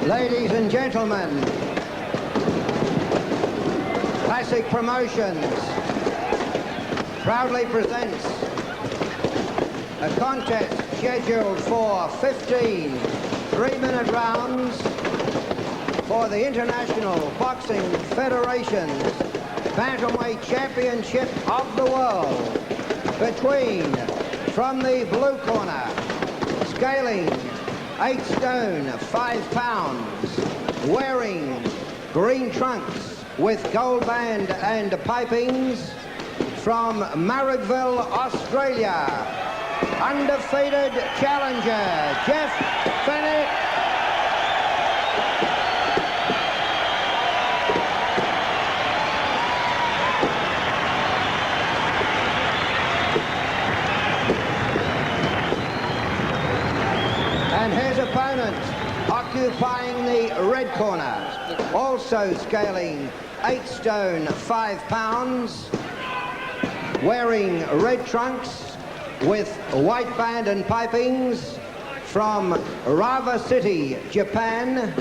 Ladies and gentlemen, Classic Promotions proudly presents a contest scheduled for 15 3-minute rounds for the International Boxing Federation's Bantamweight Championship of the World between, from the blue corner, scaling 8 stone 5 pounds, wearing green trunks with gold band and pipings, from Marrickville, Australia, undefeated challenger Jeff Fenech. And his opponent, occupying the red corner, also scaling 8 stone 5 pounds, wearing red trunks with white band and pipings, from Rava City, Japan,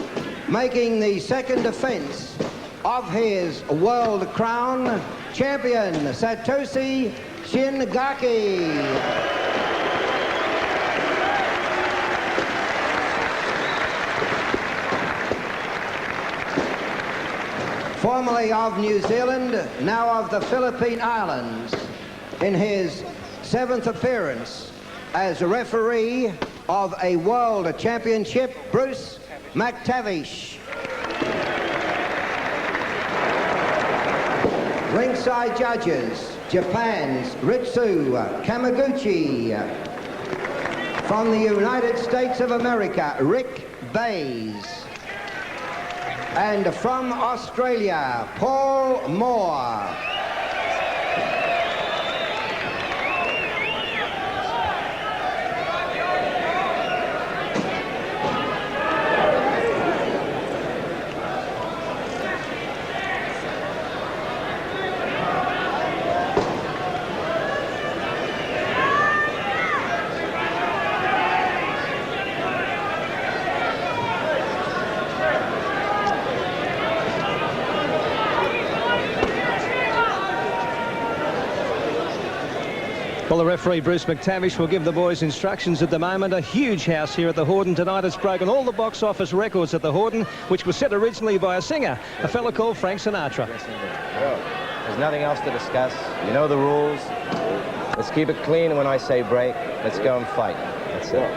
making the second defense of his world crown, champion Satoshi Shingaki. Formerly of New Zealand, now of the Philippine Islands, in his 7th appearance as a referee of a World Championship, Bruce McTavish. Ringside judges, Japan's Ritsu Kamaguchi. From the United States of America, Rick Bays. And from Australia, Paul Moore. Well, the referee, Bruce McTavish, will give the boys instructions at the moment. A huge house here at the Horden tonight. It's broken all the box office records at the Horden, which was set originally by a singer, a fellow called Frank Sinatra. There's nothing else to discuss. You know the rules. Let's keep it clean, and when I say break, let's go and fight. That's it.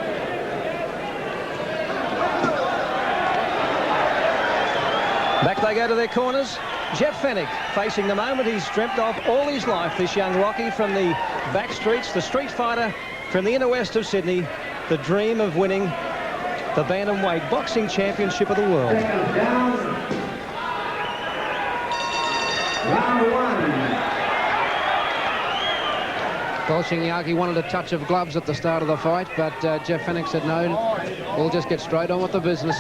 Back they go to their corners. Jeff Fenech facing the moment he's dreamt of all his life, this young Rocky from the back streets, the street fighter from the inner west of Sydney, the dream of winning the Bantamweight Boxing Championship of the world. Down. Round 1. Well, Shingaki wanted a touch of gloves at the start of the fight, but Jeff Fenech said no, we'll just get straight on with the business.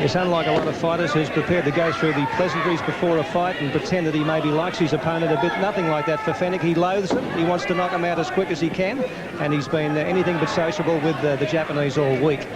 It's unlike a lot of fighters who's prepared to go through the pleasantries before a fight and pretend that he maybe likes his opponent a bit. Nothing like that for Fenech. He loathes him. He wants to knock him out as quick as he can, and he's been anything but sociable with the Japanese all week.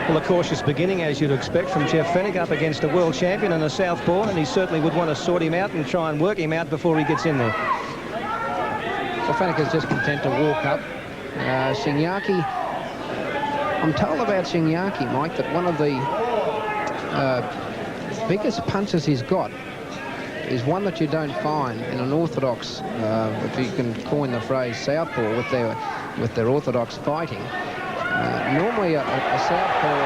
Well, a cautious beginning, as you'd expect, from Jeff Fenech up against a world champion and a southpaw, and he certainly would want to sort him out and try and work him out before he gets in there. Well, Fenech is just content to walk up. Shingaki, I'm told about Shingaki, Mike, that one of the biggest punches he's got is one that you don't find in an orthodox, if you can coin the phrase, southpaw with their orthodox fighting. Normally a southpaw,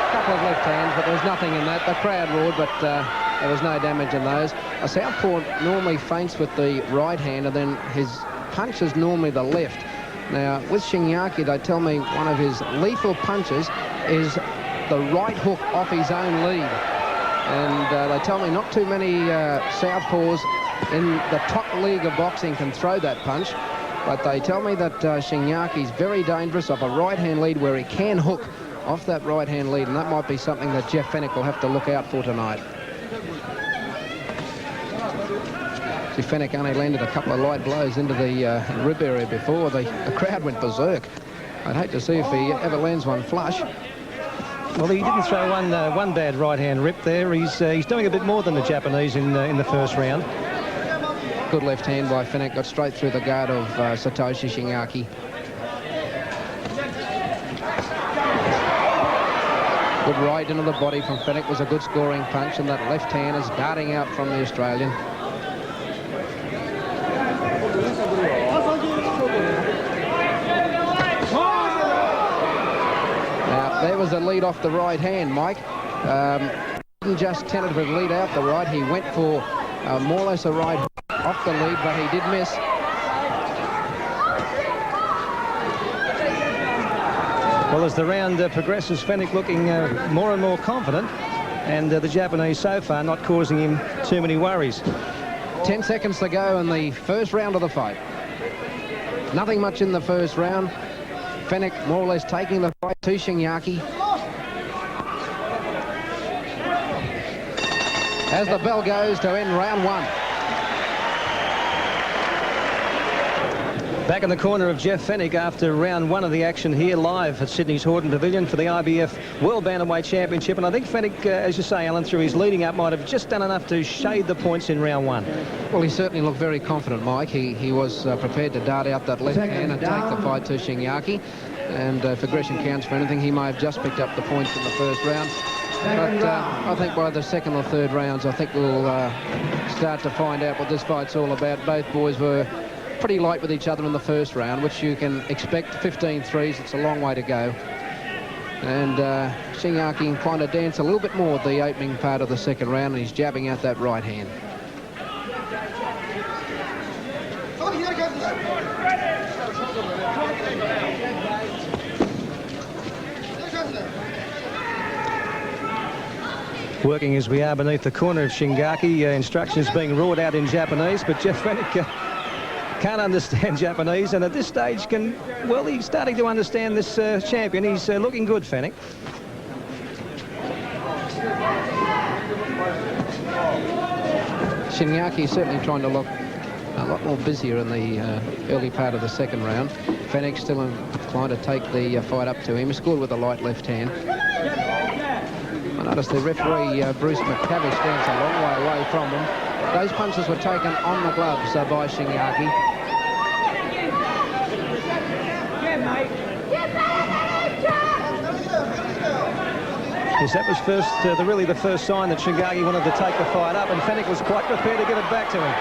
a couple of left hands, but there was nothing in that. The crowd roared, but there was no damage in those. A southpaw normally feints with the right hand, and then his punch is normally the left. Now, with Shingaki, they tell me one of his lethal punches is the right hook off his own lead. And they tell me not too many southpaws in the top league of boxing can throw that punch. But they tell me that Shingaki's very dangerous off a right-hand lead where he can hook off that right-hand lead, and that might be something that Jeff Fenech will have to look out for tonight. See, Fenech only landed a couple of light blows into the rib area before. The crowd went berserk. I'd hate to see if he ever lands one flush. Well, he didn't throw one bad right-hand rip there. He's doing a bit more than the Japanese in the first round. Good left hand by Fenech, got straight through the guard of Satoshi Shingaki. Good right into the body from Fenech was a good scoring punch, and that left hand is darting out from the Australian. Now, there was a lead off the right hand, Mike. Didn't just tentatively lead out the right, he went for more or less a right off the lead, but he did miss. Well, as the round progresses, Fenech looking more and more confident, and the Japanese so far not causing him too many worries. 10 seconds to go in the first round of the fight. Nothing much in the first round. Fenech more or less taking the fight to Shingaki. As the bell goes to end round one. Back in the corner of Jeff Fenech after round one of the action here live at Sydney's Horden Pavillion for the IBF World Bantamweight Championship. And I think Fenech, as you say, Alan, through his leading up, might have just done enough to shade the points in round one. Well, he certainly looked very confident, Mike. He was prepared to dart out that left hand and take the fight to Shingaki. And if aggression counts for anything, he may have just picked up the points in the first round. But I think by the second or third rounds, I think we'll start to find out what this fight's all about. Both boys were pretty light with each other in the first round, which you can expect. 15 threes, it's a long way to go. And Shingaki inclined to dance a little bit more at the opening part of the second round, and he's jabbing out that right hand. Working as we are beneath the corner of Shingaki, instructions being roared out in Japanese, but Jeff Fenech can't understand Japanese, and at this stage well, he's starting to understand this champion. He's looking good, Fenech. Shingaki certainly trying to look a lot more busier in the early part of the second round. Fenech still inclined to take the fight up to him. He scored with a light left hand. I noticed the referee, Bruce McTavish, stands a long way away from him. Those punches were taken on the gloves by Shingaki. Yes, that was really the first sign that Shingaki wanted to take the fight up, and Fenech was quite prepared to give it back to him.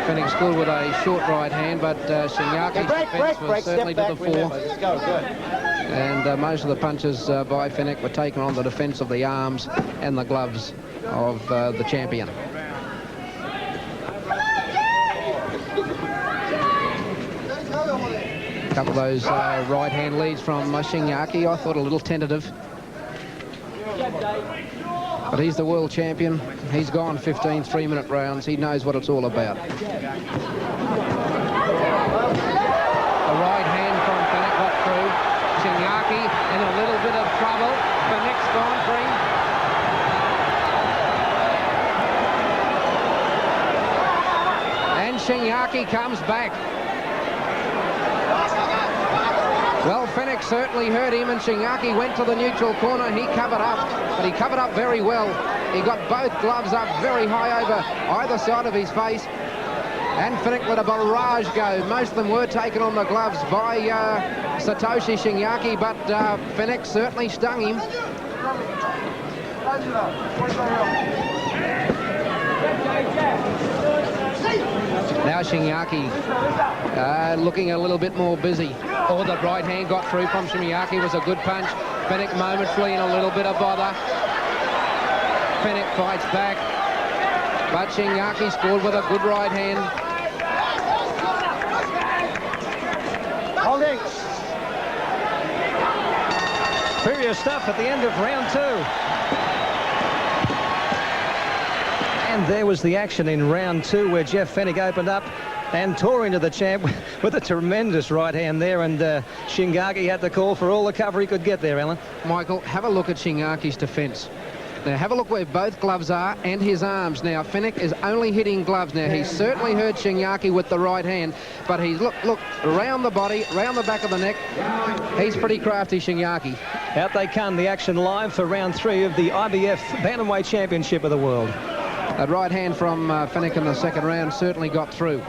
Fenech scored with a short right hand, but Shingaki's defense was certainly to the fore. Let's go, good. And most of the punches by Fenech were taken on the defense of the arms and the gloves of the champion. A couple of those right-hand leads from Shingaki, I thought a little tentative. But he's the world champion. He's gone 15 3-minute rounds. He knows what it's all about. The right hand from Fenech got through. Shingaki in a little bit of trouble. Fenech's gone free. And Shingaki comes back. Well, Fenech certainly hurt him, and Shingaki went to the neutral corner. He covered up, but he covered up very well. He got both gloves up very high over either side of his face. And Fenech let a barrage go. Most of them were taken on the gloves by Satoshi Shingaki, but Fenech certainly stung him. Now Shingaki looking a little bit more busy. Oh, the right hand got through from Shingaki, was a good punch. Fenech momentarily in a little bit of bother. Fenech fights back, but Shingaki scored with a good right hand. Holding. Furious stuff at the end of round two. And there was the action in round 2 where Jeff Fenech opened up and tore into the champ with a tremendous right hand there, and Shingaki had to call for all the cover he could get there, Alan. Michael, have a look at Shingaki's defence. Now, have a look where both gloves are and his arms. Now, Fenech is only hitting gloves. Now, he's certainly hurt Shingaki with the right hand, but he's, look, around the body, around the back of the neck. He's pretty crafty, Shingaki. Out they come, the action live for round 3 of the IBF Bantamweight Championship of the World. That right hand from Fenech in the second round certainly got through.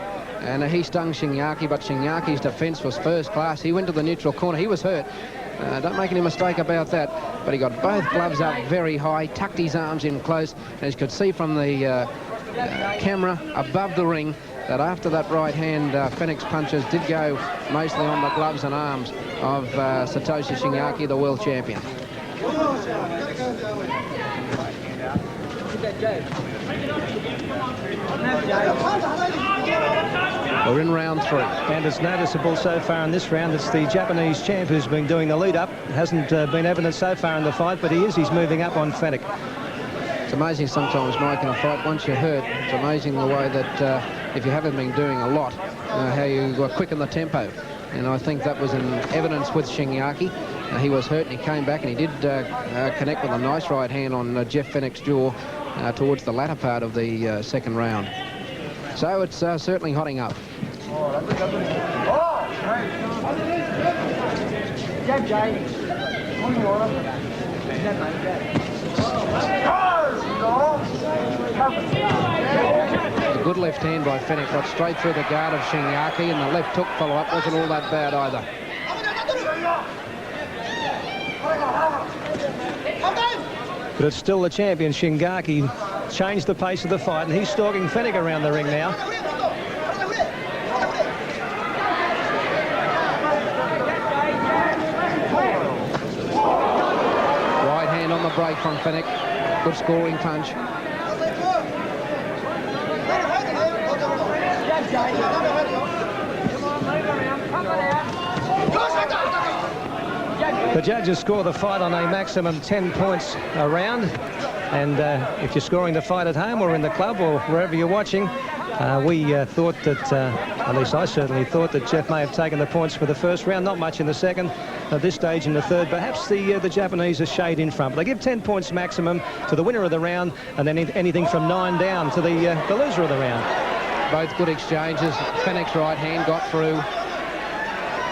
And he stung Shingaki, but Shingaki's defence was first class. He went to the neutral corner. He was hurt. Don't make any mistake about that. But he got both gloves up very high, tucked his arms in close. And as you could see from the camera above the ring, that after that right hand, Fenech's punches did go mostly on the gloves and arms of Satoshi Shingaki, the world champion. We're in round 3. And it's noticeable so far in this round, it's the Japanese champ who's been doing the lead-up. Hasn't been evident so far in the fight, but he's moving up on Fenech. It's amazing sometimes, Mike, in a fight, once you're hurt, it's amazing the way that if you haven't been doing a lot, how you quicken the tempo. And I think that was in evidence with Shingaki. He was hurt and he came back and he did connect with a nice right hand on Jeff Fenech's jaw towards the latter part of the second round. So it's certainly hotting up. A good left hand by Fenech, got straight through the guard of Shingaki, and the left hook follow-up wasn't all that bad either. But it's still the champion. Shingaki changed the pace of the fight, and he's stalking Fenech around the ring now. Right hand on the break from Fenech. Good scoring punch. The judges score the fight on a maximum 10 points a round, and if you're scoring the fight at home or in the club or wherever you're watching, we thought that, at least I certainly thought that Jeff may have taken the points for the first round, not much in the second, at this stage in the third. Perhaps the Japanese are shade in front, but they give 10 points maximum to the winner of the round, and then anything from 9 down to the loser of the round. Both good exchanges. Fenech's right hand got through.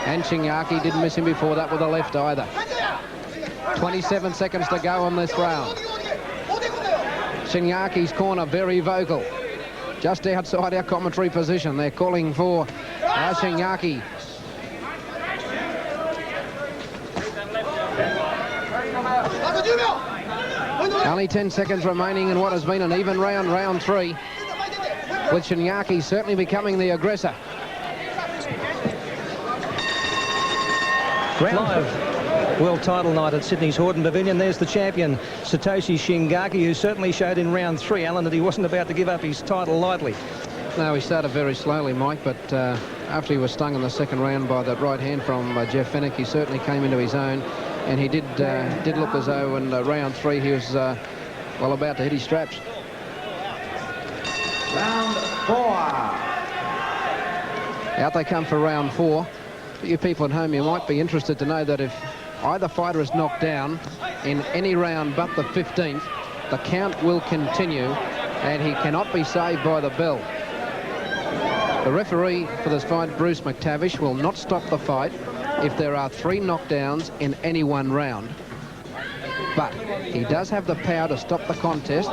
And Shingaki didn't miss him before that with the left either. 27 seconds to go on this round. Shingaki's corner very vocal. Just outside our commentary position. They're calling for Shingaki. Only 10 seconds remaining in what has been an even round, round 3. With Shingaki certainly becoming the aggressor. Live world title night at Sydney's Horden Pavillion. There's the champion, Satoshi Shingaki, who certainly showed in round 3, Alan, that he wasn't about to give up his title lightly. No, he started very slowly, Mike, but after he was stung in the second round by that right hand from Jeff Fenech, he certainly came into his own, and he did look as though in round 3 he was, well, about to hit his straps. Round 4. Out they come for round 4. You people at home, you might be interested to know that if either fighter is knocked down in any round but the 15th, the count will continue and he cannot be saved by the bell. The referee for this fight, Bruce McTavish, will not stop the fight if there are 3 knockdowns in any one round. But he does have the power to stop the contest.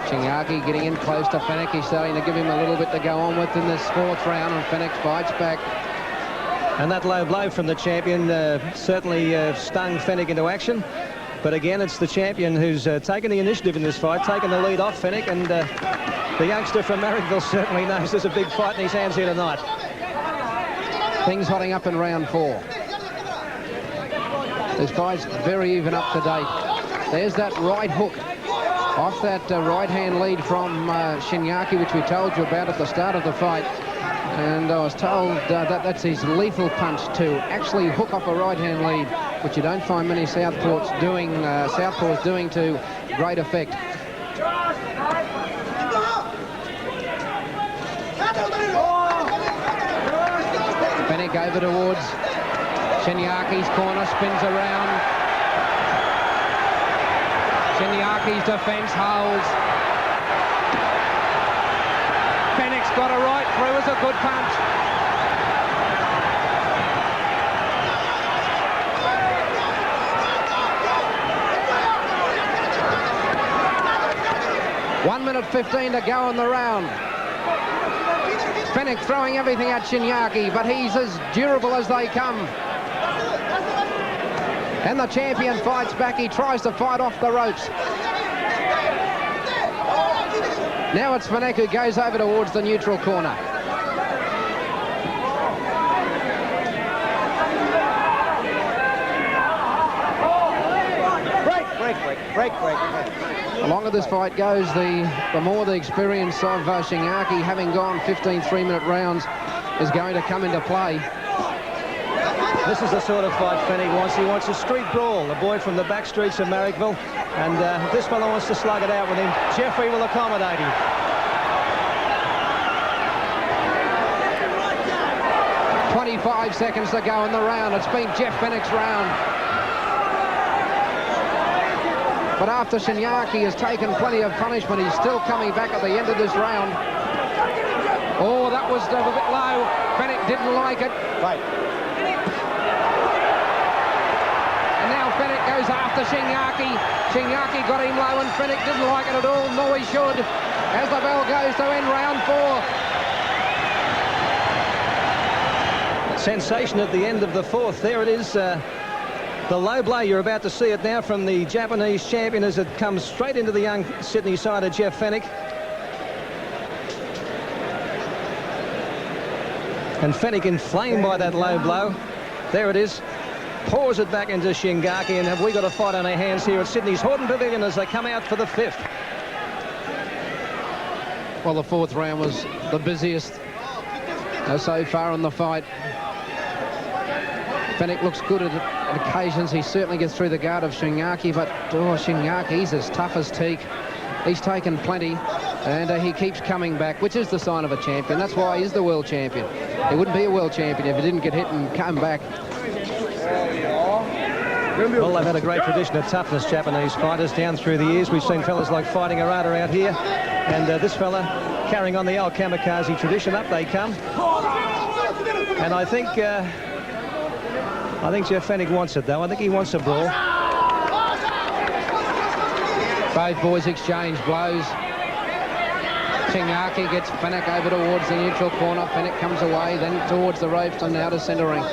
Shingaki getting in close to Fenech. He's starting to give him a little bit to go on with in this 4th round, and Fenech fights back. And that low blow from the champion certainly stung Fenech into action. But again, it's the champion who's taken the initiative in this fight, taken the lead off Fenech, and the youngster from Marrickville certainly knows there's a big fight in his hands here tonight. Things hotting up in round 4. This fight's very even up to date. There's that right hook off that right hand lead from Shingaki, which we told you about at the start of the fight. And I was told that that's his lethal punch to actually hook off a right hand lead, which you don't find many southpaws doing to great effect. over towards Shingaki's corner, spins around. Shingaki's defence holds. Fenech's got a right through as a good punch. One minute 15 to go in the round. Fenech throwing everything at Shingaki, but he's as durable as they come. And the champion fights back. He tries to fight off the ropes. Now it's Fenech who goes over towards the neutral corner. Break. The longer this fight goes, the more the experience of Shingaki, having gone 15 3-minute rounds, is going to come into play. This is the sort of fight Fenech wants. He wants a street brawl, the boy from the back streets of Marrickville. And this fellow wants to slug it out with him. Jeffrey will accommodate him. .25 seconds to go in the round. It's been Jeff Fenech's round. But after Shingaki has taken plenty of punishment, he's still coming back at the end of this round. Oh, that was a bit low. Fenech didn't like it. Fight. And now Fenech goes after Shingaki. Shingaki got him low and Fenech didn't like it at all, nor he should. As the bell goes to end round 4. Sensation at the end of the fourth. There it is. The low blow, you're about to see it now from the Japanese champion as it comes straight into the young Sydney side of Jeff Fenech. And Fenech inflamed by that low blow. There it is. Pours it back into Shingaki, and have we got a fight on our hands here at Sydney's Horden Pavillion as they come out for the fifth. Well, the fourth round was the busiest so far in the fight. Fenech looks good at occasions. He certainly gets through the guard of Shingaki, but Shingaki, he's as tough as teak. He's taken plenty, and he keeps coming back, which is the sign of a champion. That's why he's the world champion. He wouldn't be a world champion if he didn't get hit and come back. Well, they've had a great tradition of toughness, Japanese fighters, down through the years. We've seen fellas like Fighting Arata out here, and this fella carrying on the old kamikaze tradition. Up they come. And I think Jeff Fenech wants it, though. I think he wants a brawl. Both boys exchange blows. Shingaki gets Fenech over towards the neutral corner. Fenech comes away, then towards the ropes, and now to centre ring.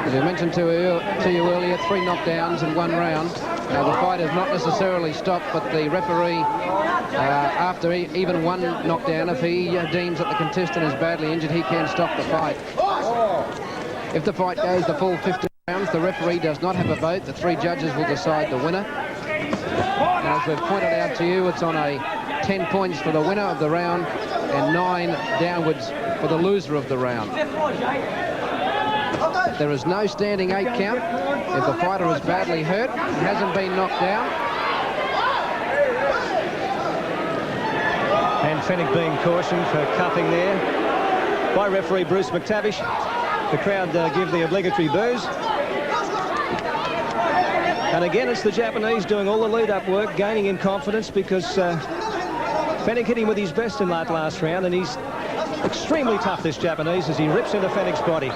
As I mentioned to you earlier, 3 knockdowns in 1 round. Now, the fight has not necessarily stopped, but the referee, after even 1 knockdown, if he deems that the contestant is badly injured, he can stop the fight. If the fight goes the full 15 rounds, the referee does not have a vote. The 3 judges will decide the winner. And as we've pointed out to you, it's on a 10 points for the winner of the round and 9 downwards for the loser of the round. There is no standing 8 count. If the fighter is badly hurt and hasn't been knocked down. And Fenech being cautioned for cuffing there by referee Bruce McTavish. The crowd give the obligatory boos. And again, it's the Japanese doing all the lead-up work, gaining in confidence because Fenech hit him with his best in that last round, and he's extremely tough, this Japanese, as he rips into Fenech's body.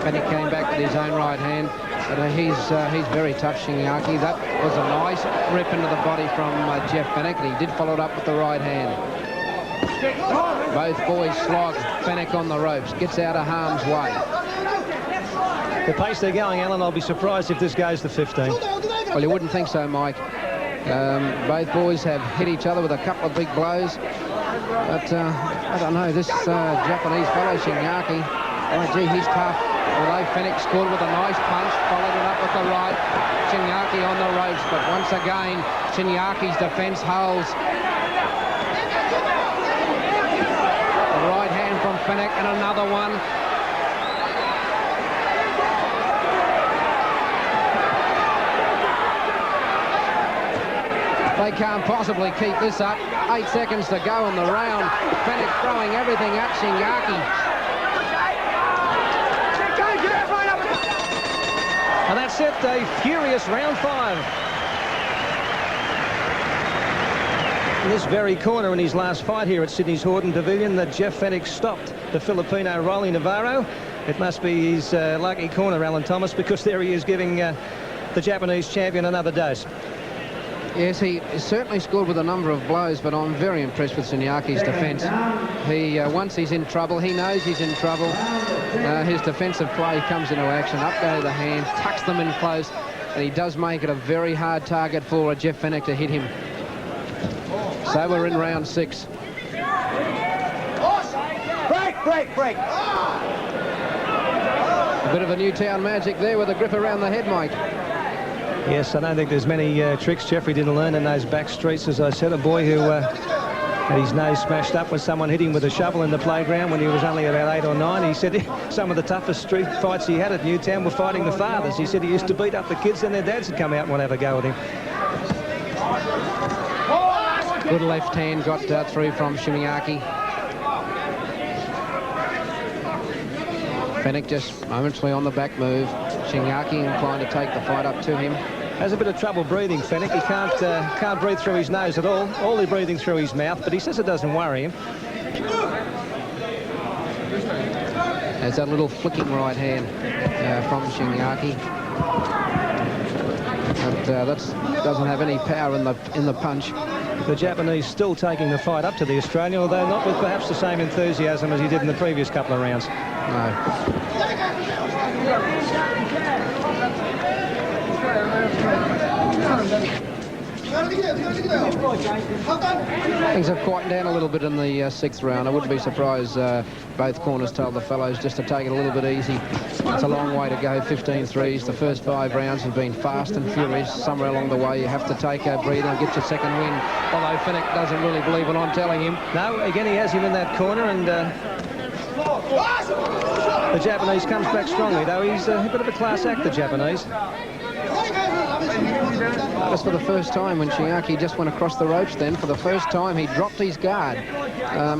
Fenech came back with his own right hand, but he's very tough, Shingaki. That was a nice rip into the body from Jeff Fenech, and he did follow it up with the right hand. Both boys slog Fenech on the ropes, gets out of harm's way. The pace they're going, Alan, I'll be surprised if this goes to 15. Well, you wouldn't think so, Mike. Both boys have hit each other with a couple of big blows, but I don't know, this Japanese fellow, Shingaki, oh gee, he's tough. Although Fenech scored with a nice punch, followed it up with the right. Shingaki on the ropes, but once again, Shingaki's defence holds. The right hand from Fenech and another one. They can't possibly keep this up. 8 seconds to go in the round. Fenech throwing everything at Shingaki. And that's it, a furious round 5. In this very corner in his last fight here at Sydney's Horden Pavillion, that Jeff Fenech stopped the Filipino Rolly Navarro. It must be his lucky corner, Alan Thomas, because there he is giving the Japanese champion another dose. Yes, he certainly scored with a number of blows, but I'm very impressed with Shingaki's defence. He, once he's in trouble, he knows he's in trouble. His defensive play comes into action, up go the hand, tucks them in close, and he does make it a very hard target for Jeff Fenech to hit him. So we're in round 6. Break. A bit of a Newtown magic there with a grip around the head, Mike. Yes, I don't think there's many tricks Jeffrey didn't learn in those back streets. As I said, a boy who had his nose smashed up when someone hit him with a shovel in the playground when he was only about 8 or 9. He said some of the toughest street fights he had at Newtown were fighting the fathers. He said he used to beat up the kids and their dads would come out and want to have a go with him. Good left hand got through from Shingaki. Fenech just momentarily on the back move. Shingaki inclined to take the fight up to him. Has a bit of trouble breathing, Fenech. He can't breathe through his nose at all. Only breathing through his mouth, but he says it doesn't worry him. There's that little flicking right hand from Shingaki. But that doesn't have any power in the punch. The Japanese still taking the fight up to the Australian, although not with perhaps the same enthusiasm as he did in the previous couple of rounds. No. Things have quietened down a little bit in the 6th round. I wouldn't be surprised both corners told the fellows just to take it a little bit easy. It's a long way to go, 15 threes. The first 5 rounds have been fast and furious. Somewhere along the way you have to take a breather and get your second win. Although Fenech doesn't really believe what I'm telling him. No, again he has him in that corner, and the Japanese comes back strongly, though. He's a bit of a class act, the Japanese. Just for the first time when Shingaki just went across the ropes then, for the first time he dropped his guard.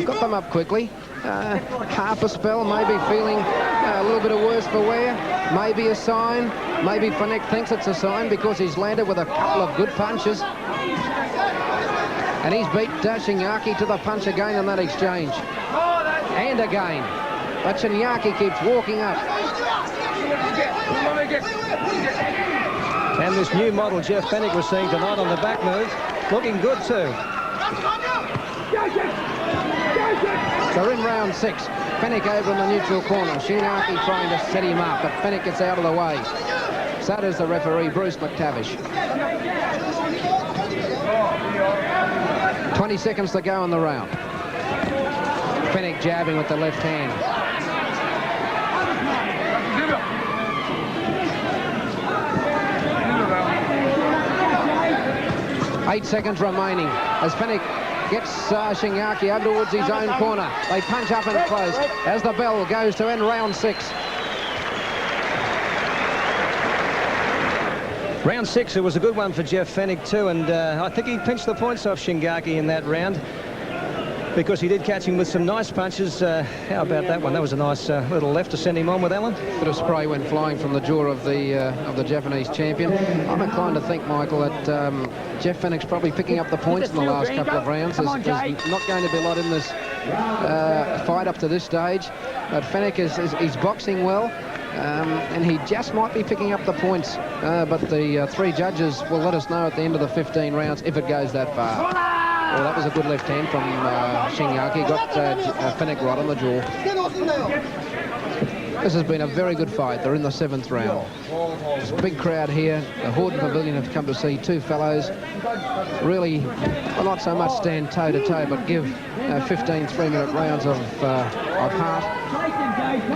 Got them up quickly. Half a spell, maybe feeling a little bit of worse for wear. Maybe a sign. Maybe Fenech thinks it's a sign because he's landed with a couple of good punches. And he's beat Shingaki to the punch again in that exchange. And again. But Shingaki keeps walking up. And this new model Jeff Fenech was seeing tonight on the back move, looking good too. They're in round 6. Fenech over in the neutral corner. Shingaki trying to set him up, but Fenech gets out of the way. So does the referee, Bruce McTavish. 20 seconds to go in the round. Fenech jabbing with the left hand. 8 seconds remaining as Fenech gets Shingaki over towards his own corner. They punch up and close as the bell goes to end round 6. Round 6, it was a good one for Jeff Fenech too, and I think he pinched the points off Shingaki in that round because he did catch him with some nice punches. How about that one? That was a nice little left to send him on with, Alan. Bit of spray went flying from the jaw of the Japanese champion. I'm inclined to think, Michael, that Jeff Fenech's probably picking up the points in the last couple of rounds. There's not going to be a lot in this fight up to this stage, but Fenech he's boxing well. And he just might be picking up the points, but the 3 judges will let us know at the end of the 15 rounds if it goes that far. Well, that was a good left hand from Shingaki. Got Fenech right on the jaw. This has been a very good fight. They're in the 7th round. There's a big crowd here. The Horden Pavillion have come to see 2 fellows really, well, not so much stand toe-to-toe, but give 15 3-minute rounds of heart.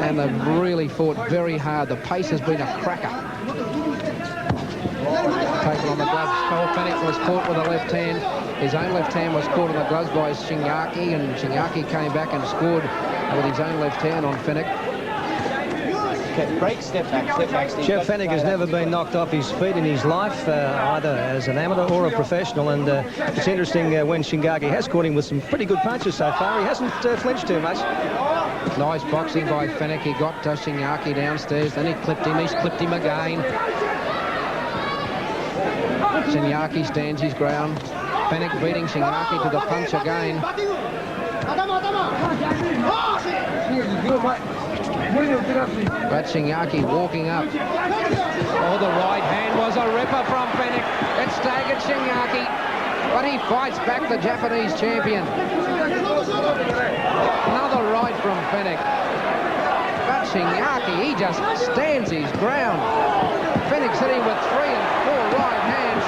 And they've really fought very hard. The pace has been a cracker. Taken on the gloves. Fenech was caught with a left hand. His own left hand was caught on the gloves by Shingaki, and Shingaki came back and scored with his own left hand on Fenech. Okay, break, step back, step back. Steve. Jeff Fenech has never been knocked off his feet in his life, either as an amateur or a professional, and it's interesting when Shingaki has caught him with some pretty good punches so far. He hasn't flinched too much. Nice boxing by Fenech. He got Shingaki downstairs, then he clipped him. He's clipped him again. Shingaki stands his ground. Fenech beating Shingaki to the punch again. But Shingaki walking up. Oh, the right hand was a ripper from Fenech. It staggered Shingaki, but he fights back the Japanese champion. Another right from Fenech. But Shingaki, he just stands his ground. Fenech's hitting with 3 and 4 right hands.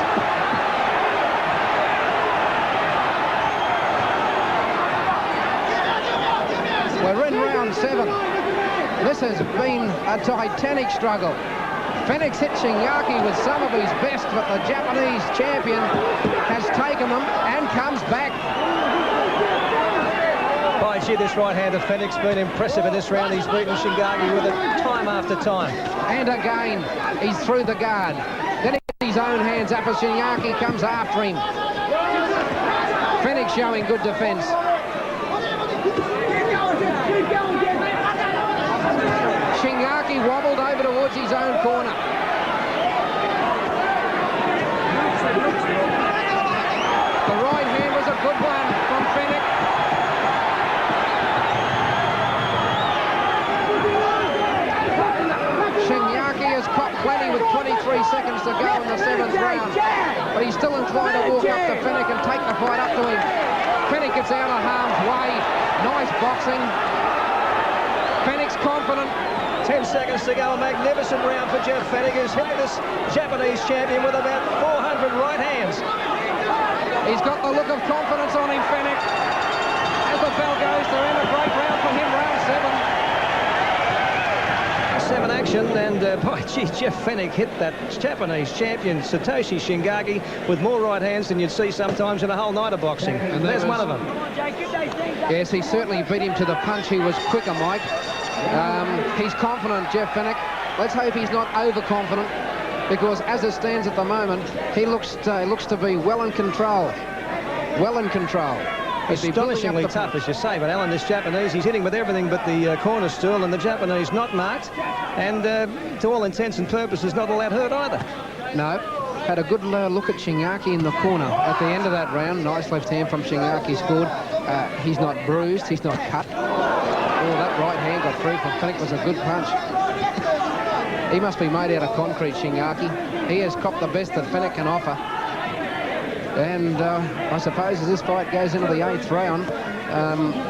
We're in round 7. This has been a titanic struggle. Fenech's hit Shingaki with some of his best, but the Japanese champion has taken them and comes back. By gee, this right hand of Fenech's been impressive in this round. He's beaten Shingaki with it time after time. And again, he's through the guard. Then he gets his own hands up as Shingaki comes after him. Fenech showing good defence. Shingaki wobbled over towards his own corner. The right hand was a good one from Fenech. Shingaki has caught plenty with 23 seconds to go in the 7th round, but he's still inclined to walk up to Fenech and take the fight up to him. Fenech gets out of harm's way. Nice boxing. Fenech's confident. 10 seconds to go. A magnificent round for Jeff Fenech, who's hit this Japanese champion with about 400 right hands. He's got the look of confidence on him, Fenech. As the bell goes, they're in a great round for him, round 7. 7 action, and by gee, Jeff Fenech hit that Japanese champion Satoshi Shingaki with more right hands than you'd see sometimes in a whole night of boxing. And there's one of them. Yes, he certainly beat him to the punch. He was quicker, Mike. He's confident, Jeff Fenech. Let's hope he's not overconfident, because as it stands at the moment, he looks to be well in control. Well in control. Astonishingly tough, as you say, but Alan, this Japanese, he's hitting with everything but the corner stool, and the Japanese not marked, and to all intents and purposes not all that hurt either. No. Had a good look at Shingaki in the corner at the end of that round. Nice left hand from Shingaki scored. He's not bruised, he's not cut. Oh, that right hand got through from Fenech. Was a good punch. He must be made out of concrete, Shingaki. He has copped the best that Fenech can offer. And I suppose as this fight goes into the 8th round,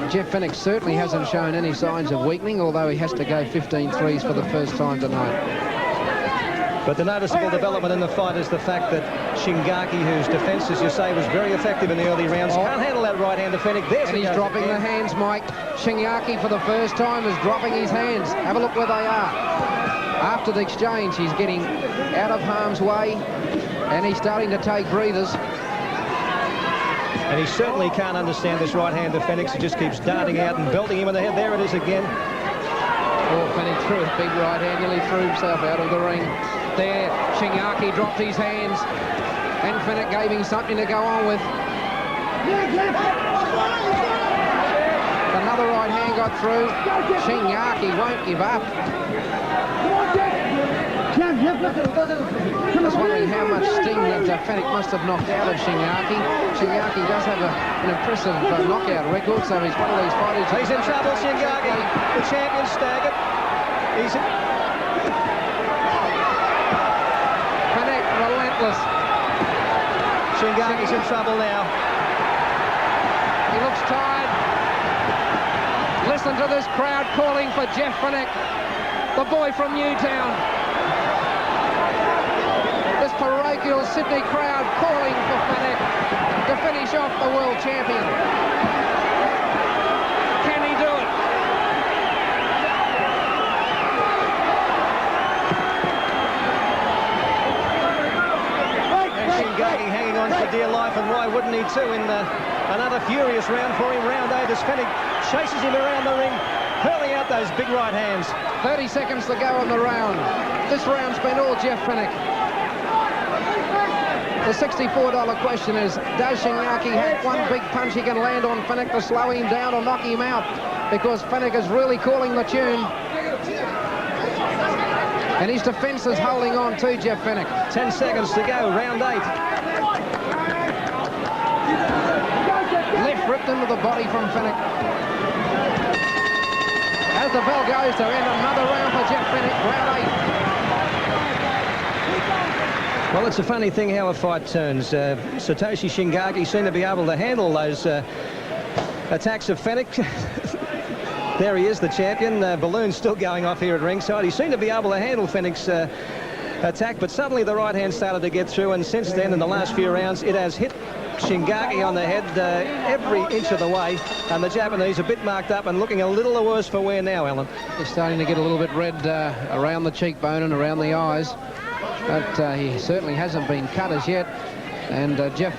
Jeff Fenech certainly hasn't shown any signs of weakening, although he has to go 15 threes for the first time tonight. But the noticeable development in the fight is the fact that Shingaki, whose defence, as you say, was very effective in the early rounds, can't handle that right hand of Fenech. And he's dropping the hands, Mike. Shingaki, for the first time, is dropping his hands. Have a look where they are. After the exchange, he's getting out of harm's way, and he's starting to take breathers. And he certainly can't understand this right hand of Fenech. He just keeps darting out and belting him in the head. There it is again. Oh, Fenech threw a big right hand, nearly threw himself out of the ring. There, Shingaki dropped his hands, and Fenech gave him something to go on with. Another right hand got through. Shingaki won't give up. I was wondering how much sting that Fenech must have knocked out of Shingaki. Shingaki does have an impressive knockout record, so he's one of these fighters. He's in trouble, Shingaki. The champion staggered. He's in... Fenech relentless. Shingaki's in trouble now. He looks tired. Listen to this crowd calling for Jeff Fenech, the boy from Newtown. This parochial Sydney crowd calling for Fenech to finish off the world champion. Can he do it? And Shingaki hanging on for dear life, and why wouldn't he too in another furious round for him. Round 8 as Fenech chases him around the ring. hurling out those big right hands. 30 seconds to go in the round. This round's been all Jeff Fenech. The $64 question is, does Shingaki have one big punch he can land on Fenech to slow him down or knock him out? Because Fenech is really calling the tune. And his defence is holding on to Jeff Fenech. 10 seconds to go, round 8. Left ripped into the body from Fenech. As the bell goes to end another round for Jeff Fenech, round 8. Well, it's a funny thing how a fight turns. Satoshi Shingaki seemed to be able to handle those attacks of Fenech. There he is, the champion. Balloon's still going off here at ringside. He seemed to be able to handle Fenech's attack, but suddenly the right hand started to get through, and since then, in the last few rounds, it has hit Shingaki on the head every inch of the way, and the Japanese a bit marked up and looking a little worse for wear now, Alan. He's starting to get a little bit red around the cheekbone and around the eyes, but he certainly hasn't been cut as yet, and Jeff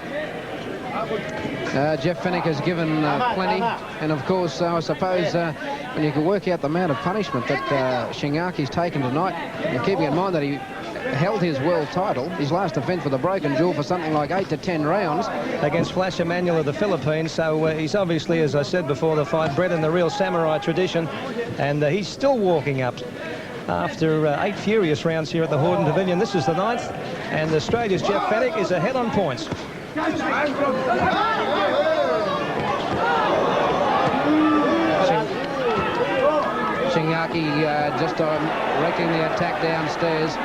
Fenech has given plenty, and of course, I suppose when you can work out the amount of punishment that Shingaki's taken tonight, and keeping in mind that he held his world title, his last defence with a broken jaw, for something like 8 to 10 rounds. Against Flash Emanuel of the Philippines, so he's obviously, as I said before the fight, bred in the real samurai tradition, and he's still walking up after 8 furious rounds here at the Horden Pavillion. This is the 9th, and Australia's Jeff Fenech is ahead on points. Shingaki just directing the attack downstairs,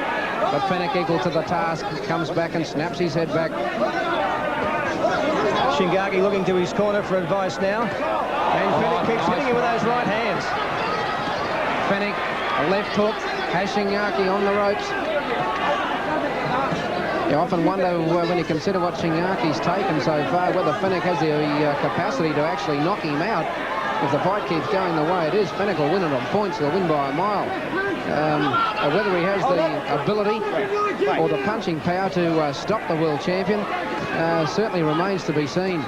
but Fenech equal to the task, comes back and snaps his head back. Shingaki looking to his corner for advice now, and Fenech keeps hitting him with those right hands. Fenech, a left hook, has Shingaki on the ropes. You often wonder when you consider what Shingaki's taken so far, whether Fenech has the capacity to actually knock him out. If the fight keeps going the way it is, Fenech will win it on points. He'll win by a mile. Whether he has the ability or the punching power to stop the world champion certainly remains to be seen.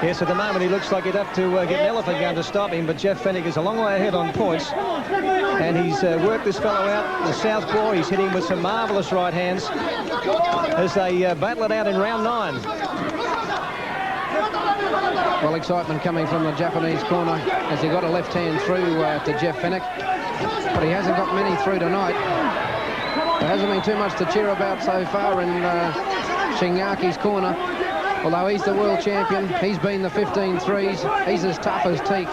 Yes, at the moment he looks like he'd have to get an elephant gun to stop him, but Jeff Fenech is a long way ahead on points. And he's worked this fellow out, the southpaw. He's hitting with some marvellous right hands as they battle it out in round 9. Well, excitement coming from the Japanese corner as he got a left hand through to Jeff Fenech, but he hasn't got many through tonight. There hasn't been too much to cheer about so far in Shingaki's corner. Although he's the world champion, he's been the 15 threes, he's as tough as teak.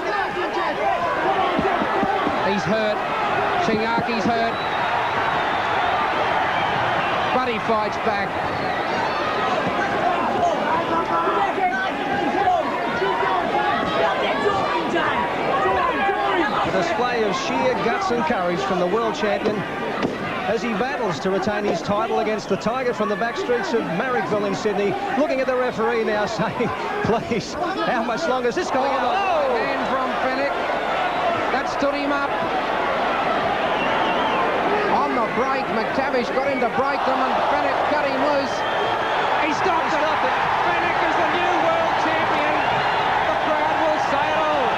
He's hurt, Shingaki's hurt, but he fights back. A display of sheer guts and courage from the world champion as he battles to retain his title against the Tiger from the back streets of Marrickville in Sydney. Looking at the referee now saying, please, how much longer is this going on? Oh! Hand from Fenech. That stood him up. On the break, McTavish got in to break them and Fenech cut him loose. He stopped it. Fenech is the new world champion. The crowd will say it all.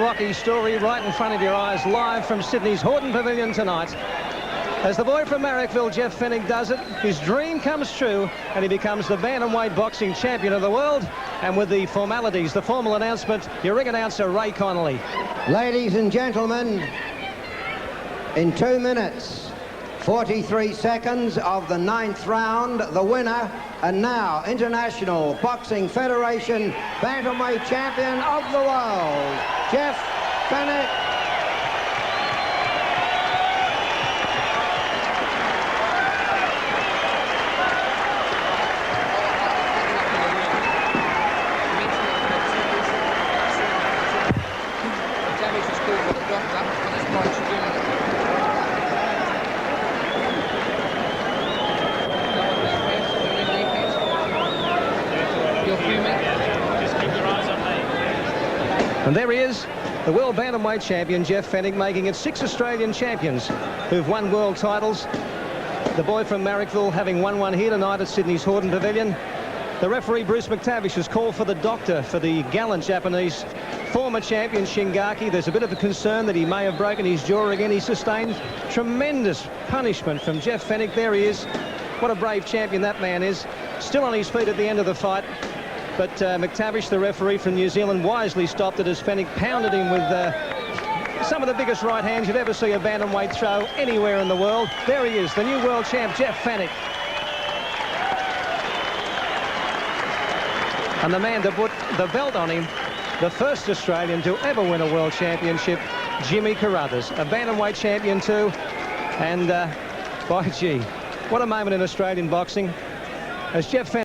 Rocky story right in front of your eyes, live from Sydney's Horden Pavillion tonight. As the boy from Marrickville, Jeff Fenech, does it, his dream comes true, and he becomes the Bantamweight boxing champion of the world. And with the formalities, the formal announcement, your ring announcer, Ray Connolly. Ladies and gentlemen, in 2 minutes, 43 seconds of the 9th round, the winner, and now International Boxing Federation Bantamweight champion of the world, Jeff Fenech. And there he is, the world bantamweight champion, Jeff Fenech, making it 6 Australian champions who've won world titles. The boy from Marrickville having won one here tonight at Sydney's Horden Pavillion. The referee, Bruce McTavish, has called for the doctor for the gallant Japanese former champion Shingaki. There's a bit of a concern that he may have broken his jaw again. He sustained tremendous punishment from Jeff Fenech. There he is. What a brave champion that man is. Still on his feet at the end of the fight. But McTavish, the referee from New Zealand, wisely stopped it as Fenech pounded him with some of the biggest right hands you'd ever see a bantamweight throw anywhere in the world. There he is, the new world champ, Jeff Fenech. And the man to put the belt on him, the first Australian to ever win a world championship, Jimmy Carruthers, a bantamweight champion too. And by gee, what a moment in Australian boxing as Jeff Fenech